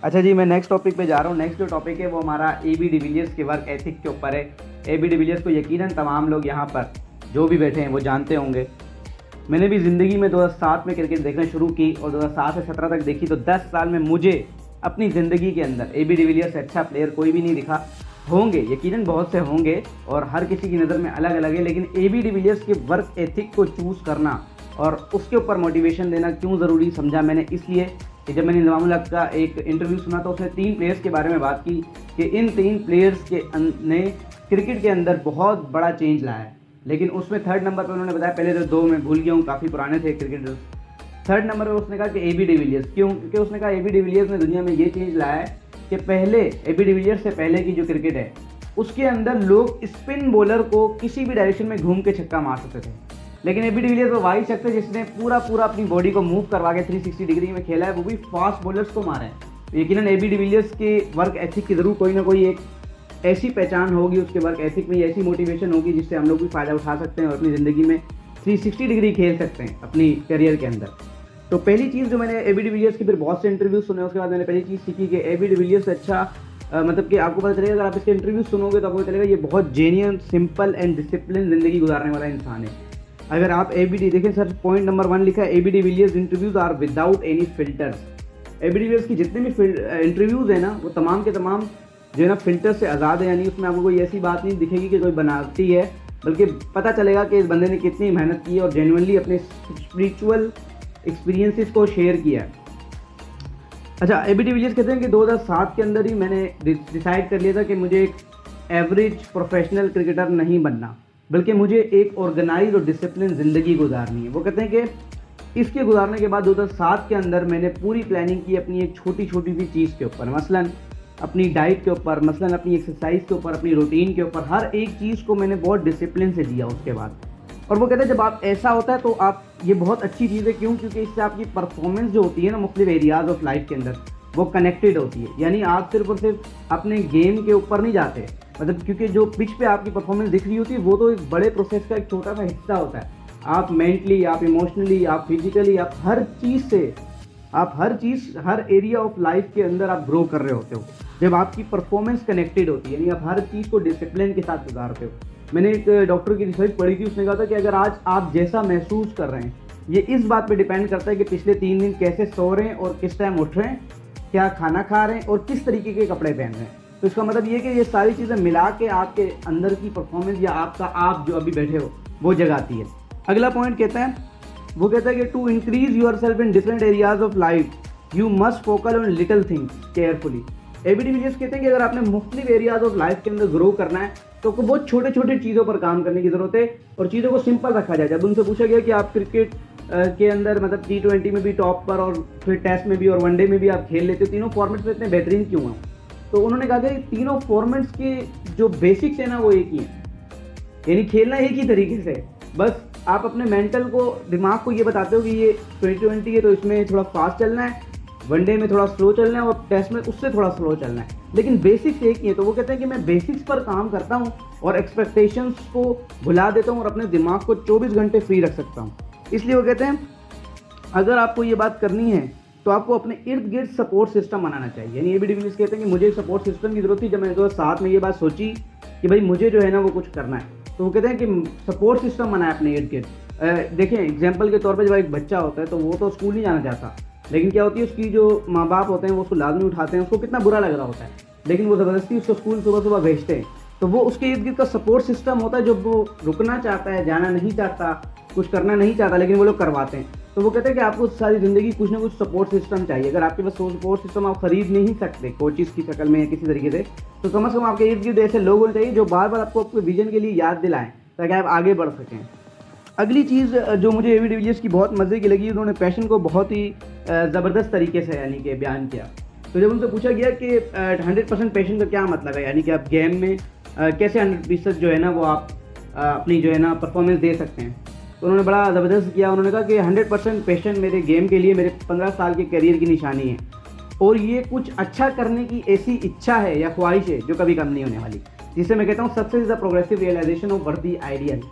अच्छा जी, मैं next topic पे जा रहा हूँ। नेक्स्ट जो टॉपिक है वो हमारा एबी डिविलियर्स के वर्क एथिक के ऊपर है। एबी डिविलियर्स को यकीनन तमाम लोग यहाँ पर जो भी बैठे हैं वो जानते होंगे। मैंने भी ज़िंदगी में 2007 में क्रिकेट देखना शुरू की और 2007 से 17 तक देखी, तो 10 साल में मुझे अपनी ज़िंदगी के अंदर एबी डिविलियर्स से अच्छा प्लेयर कोई भी नहीं दिखा। होंगे, यकीनन बहुत से होंगे और हर किसी की नज़र में अलग अलग है, लेकिन एबी डिविलियर्स के वर्क एथिक को चूज़ करना और उसके ऊपर मोटिवेशन देना क्यों ज़रूरी समझा मैंने, इसलिए कि जब मैंने नवामुल हक का एक इंटरव्यू सुना तो उसने 3 प्लेयर्स के बारे में बात की कि इन 3 प्लेयर्स के ने क्रिकेट के अंदर बहुत बड़ा चेंज लाया है। लेकिन उसमें 3rd नंबर पर उन्होंने बताया, पहले तो 2 मैं भूल गया हूँ, काफ़ी पुराने थे क्रिकेटर्स। 3rd नंबर पर उसने कहा कि एबी डिविलियर्स। क्यों? क्योंकि उसने कहा एबी डिविलियर्स ने दुनिया में ये चेंज लाया है कि पहले एबी डिविलियर्स से पहले की जो क्रिकेट है उसके अंदर लोग स्पिन बॉलर को किसी भी डायरेक्शन में घूम के छक्का मार सकते थे, लेकिन एबी डिविलियर्स वो वाही शख्स है जिसने पूरा अपनी बॉडी को मूव करवा के 360 डिग्री में खेला है, वो भी फास्ट बॉलर्स को मारा है। तो यकीनन एबी डिविलियर्स के वर्क एथिक की ज़रूर कोई ना कोई एक ऐसी पहचान होगी, उसके वर्क एथिक में ऐसी मोटिवेशन होगी जिससे हम लोग भी फ़ायदा उठा सकते हैं और अपनी ज़िंदगी में 360 डिग्री खेल सकते हैं अपनी करियर के अंदर। तो पहली चीज़ जो मैंने एबी डिविलियर्स की फिर बहुत से इंटरव्यूज सुने, उसके बाद मैंने पहली चीज़ सीखी कि एबी डिविलियर्स से अच्छा मतलब कि आपको पता चलेगा, अगर आप इसके इंटरव्यू सुनोगे तो आपको चलेगा ये बहुत जेन्युइन, सिंपल एंड डिसिप्लिन ज़िंदगी गुजारने वाला इंसान है। अगर आप एबी देखें सर, पॉइंट नंबर 1 लिखा है, AB de Villiers interviews are without any filters. AB de Villiers की जितने भी इंटरव्यूज़ हैं ना, वो तमाम के तमाम जो है ना फिल्टर से आज़ाद है, यानी उसमें आपको कोई ऐसी बात नहीं दिखेगी कि कोई बनावटी है, बल्कि पता चलेगा कि इस बंदे ने कितनी मेहनत की है और जेन्युइनली अपने स्पिरिचुअल एक्सपीरियंसेस को शेयर किया है। अच्छा, एबी डिविलियर्स कहते हैं कि 2007 के अंदर ही मैंने डिसाइड कर लिया था कि मुझे एक एवरेज प्रोफेशनल क्रिकेटर नहीं बनना, बल्कि मुझे एक ऑर्गेनाइज और डिसिप्लिन ज़िंदगी गुजारनी है। वो कहते हैं कि इसके गुजारने के बाद 2007 के अंदर मैंने पूरी प्लानिंग की अपनी एक छोटी छोटी सी चीज़ के ऊपर, मसलन अपनी डाइट के ऊपर, मसलन अपनी एक्सरसाइज के ऊपर, अपनी रूटीन के ऊपर, हर एक चीज़ को मैंने बहुत डिसिप्लिन से दिया उसके बाद। और वो कहते हैं जब आप ऐसा होता है तो आप, ये बहुत अच्छी चीज़ है। क्यों? क्योंकि इससे आपकी परफॉर्मेंस जो होती है ना मुख्तलिफ एरियाज़ ऑफ लाइफ के अंदर, वो कनेक्टेड होती है। यानी आप सिर्फ और सिर्फ अपने गेम के ऊपर नहीं जाते, मतलब क्योंकि जो पिच पे आपकी परफॉर्मेंस दिख रही होती है वो तो एक बड़े प्रोसेस का एक छोटा सा हिस्सा होता है। आप मेंटली, आप इमोशनली, आप फिजिकली, आप हर चीज़ से, आप हर एरिया ऑफ लाइफ के अंदर आप ग्रो कर रहे होते हो जब आपकी परफॉर्मेंस कनेक्टेड होती है, यानी आप हर चीज़ को डिसिप्लिन के साथ गुजारते हो। मैंने एक डॉक्टर की रिसर्च पढ़ी थी, उसने कहा था कि अगर आज आप जैसा महसूस कर रहे हैं ये इस बात पे डिपेंड करता है कि पिछले 3 दिन कैसे सो रहे हैं और किस टाइम उठ रहे हैं, क्या खाना खा रहे हैं और किस तरीके के कपड़े पहन रहे हैं। तो इसका मतलब ये कि ये सारी चीज़ें मिला के आपके अंदर की परफॉर्मेंस या आपका आप जो अभी बैठे हो वो जगाती है। अगला पॉइंट कहता है, वो कहता है कि to increase yourself in different areas of life you must focus on little things carefully. AB de Villiers कहते हैं कि अगर आपने मुख्तलिफ एरियाज ऑफ लाइफ के अंदर ग्रो करना है तो आपको बहुत छोटे छोटे चीज़ों पर काम करने की ज़रूरत है और चीज़ों को सिंपल रखा जाए। जब उनसे पूछा गया कि आप क्रिकेट के अंदर मतलब T20 में भी टॉप पर और फिर टेस्ट में भी और वनडे में भी आप खेल लेते हो, तीनों फॉर्मेट्स में इतने बेहतरीन क्यों हैं, तो उन्होंने कहा कि तीनों फॉर्मेट्स के जो बेसिक्स है ना वो एक ही है, यानी खेलना एक ही तरीके से। बस आप अपने मेंटल को, दिमाग को ये बताते हो कि ये 2020 है तो इसमें थोड़ा फास्ट चलना है, वनडे में थोड़ा स्लो चलना है और टेस्ट में उससे थोड़ा स्लो चलना है, लेकिन बेसिक्स एक ही है। तो वो कहते हैं कि मैं बेसिक्स पर काम करता हूँ और एक्सपेक्टेशंस को भुला देता हूँ और अपने दिमाग को 24 घंटे फ्री रख सकता हूँ। इसलिए वो कहते हैं अगर आपको ये बात करनी है तो आपको अपने इर्द गिर्द सपोर्ट सिस्टम बनाना चाहिए। यानी एबी डिविलियर्स कहते हैं कि मुझे सपोर्ट सिस्टम की ज़रूरत थी जब मैंने 2007 में ये बात सोची कि भाई मुझे जो है ना वो कुछ करना है, तो वो कहते हैं कि सपोर्ट सिस्टम बनाए अपने इर्द गिर्द। देखें एग्जाम्पल के तौर पर जब एक बच्चा होता है तो वो तो स्कूल नहीं जाना चाहता, लेकिन क्या होती है उसकी जो माँ बाप होते हैं वो उसको लाजमी उठाते हैं, उसको कितना बुरा लग रहा होता है, लेकिन वो ज़बरदस्ती उसको स्कूल सुबह सुबह भेजते हैं। तो वो उसके इर्द गिर्द का सपोर्ट सिस्टम होता है, जब वो रुकना चाहता है, जाना नहीं चाहता, कुछ करना नहीं चाहता, लेकिन वो लोग करवाते हैं। तो वो कहते हैं कि आपको सारी ज़िंदगी कुछ ना कुछ सपोर्ट सिस्टम चाहिए। अगर आपके पास सपोर्ट सिस्टम आप खरीद नहीं सकते कोचिज़ की शक्ल में या किसी तरीके से, तो कम से कम आपके इर्द गिर्द ऐसे लोग होने चाहिए जो बार बार आपको आपके विजन के लिए याद दिलाएं ताकि आप आगे बढ़ सकें। अगली चीज़ जो मुझे एबी डिविलियर्स की बहुत मज़े की लगी, उन्होंने पैशन को बहुत ही ज़बरदस्त तरीके से यानी कि बयान किया। तो जब उनसे पूछा गया कि 100% पैशन का क्या मतलब है, यानी कि आप गेम में कैसे 100% जो है ना वो आप अपनी जो है ना परफॉर्मेंस दे सकते हैं, तो उन्होंने बड़ा ज़बरदस्त किया। उन्होंने कहा कि 100% पैशन मेरे गेम के लिए मेरे 15 साल के करियर की निशानी है और ये कुछ अच्छा करने की ऐसी इच्छा है या ख्वाहिश है जो कभी कम नहीं होने वाली, जिसे मैं कहता हूँ success is the progressive realisation of worthy ideal.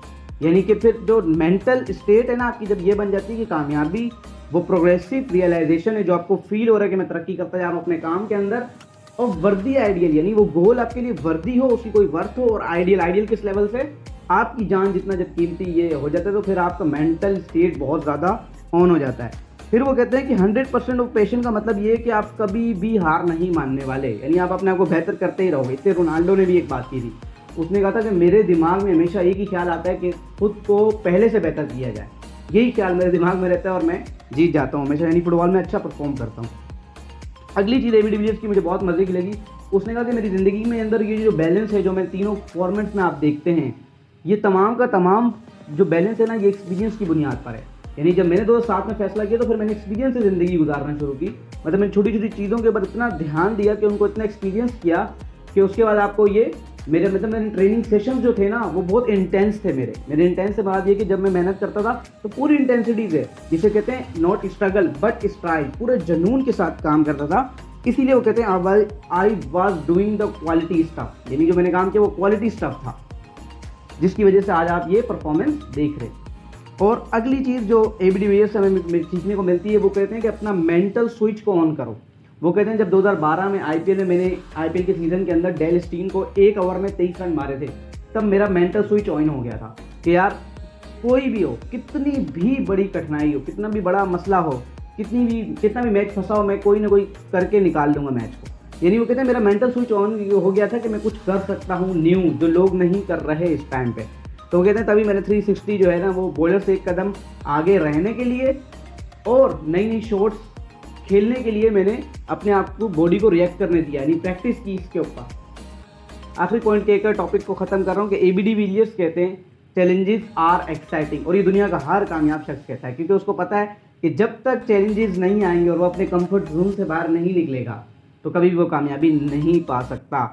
यानी कि फिर जो मेंटल स्टेट है ना आपकी, जब ये बन जाती है कि कामयाबी वो प्रोग्रेसिव रियलाइजेशन है जो आपको फील हो रहा है कि मैं तरक्की करता जा रहा हूँ अपने काम के अंदर। और वर्दी आइडियल, यानी वो गोल आपके लिए वर्दी हो, उसकी कोई वर्थ हो। और आइडियल किस लेवल से, आपकी जान जितना जब कीमती ये हो जाता है तो फिर आपका मेंटल स्टेट बहुत ज़्यादा ऑन हो जाता है। फिर वो कहते हैं कि 100% ऑफ पैशन का मतलब ये है कि आप कभी भी हार नहीं मानने वाले, यानी आप अपने आप को बेहतर करते ही रहोगे। इससे रोनाल्डो ने भी एक बात की थी, उसने कहा था कि मेरे दिमाग में हमेशा एक ही ख्याल आता है कि खुद को पहले से बेहतर किया जाए। यही ख्याल मेरे दिमाग में रहता है और मैं जीत जाता हूँ हमेशा, यानी फुटबॉल में अच्छा परफॉर्म करता हूँ। अगली चीज़ एबी डिविलियर्स की मुझे बहुत मज़े की लगी, उसने कहा कि मेरी ज़िंदगी में अंदर ये जो बैलेंस है, जो मैं तीनों फॉर्मेट्स में आप देखते हैं, ये तमाम का तमाम जो बैलेंस है ना, ये एक्सपीरियंस की बुनियाद पर है। यानी जब मैंने 2007 में फैसला किया तो फिर मैंने एक्सपीरियंस से ज़िंदगी गुजारना शुरू की। मतलब मैंने छोटी छोटी चीज़ों के ऊपर इतना ध्यान दिया कि उनको इतना एक्सपीरियंस किया कि उसके बाद आपको ये मेरे ट्रेनिंग सेशंस जो थे ना वो बहुत इंटेंस थे। मेरे इंटेंस से बात ये कि जब मैं मेहनत करता था तो पूरी इंटेंसिटी से, जिसे कहते हैं नॉट स्ट्रगल बट स्ट्राइव, पूरे जुनून के साथ काम करता था। इसीलिए वो कहते हैं I was doing the quality stuff, यानी जो मैंने काम किया वो क्वालिटी स्टफ था, जिसकी वजह से आज आप ये परफॉर्मेंस देख रहे। और अगली चीज़ जो एबी डिविलियर्स से हमें सीखने को मिलती है, वो कहते हैं कि अपना मेंटल स्विच को ऑन करो। वो कहते हैं जब 2012 में आईपीएल में मैंने आईपीएल के सीज़न के अंदर डेल स्टीन को 1 ओवर में 23 रन मारे थे, तब मेरा मेंटल स्विच ऑन हो गया था कि यार कोई भी हो, कितनी भी बड़ी कठिनाई हो, कितना भी बड़ा मसला हो, कितना भी मैच फंसा हो, मैं कोई ना कोई करके निकाल लूँगा मैच को। यानी वो कहते हैं मेरा मेंटल स्विच ऑन हो गया था कि मैं कुछ कर सकता हूँ न्यू, जो लोग नहीं कर रहे इस टाइम पे। तो वो कहते हैं तभी मैंने 360 जो है ना वो बॉलर से एक कदम आगे रहने के लिए और नई नई शॉट्स खेलने के लिए मैंने अपने आप को, बॉडी को रिएक्ट करने दिया, यानी प्रैक्टिस की इसके ऊपर। आखिरी पॉइंट कहकर टॉपिक को ख़त्म कर रहा हूँ कि एबी डिविलियर्स कहते हैं चैलेंजेस आर एक्साइटिंग, और ये दुनिया का हर कामयाब शख्स कहता है, क्योंकि उसको पता है कि जब तक चैलेंजेस नहीं आएंगे और वो अपने कंफर्ट जोन से बाहर नहीं निकलेगा तो कभी भी वो कामयाबी नहीं पा सकता।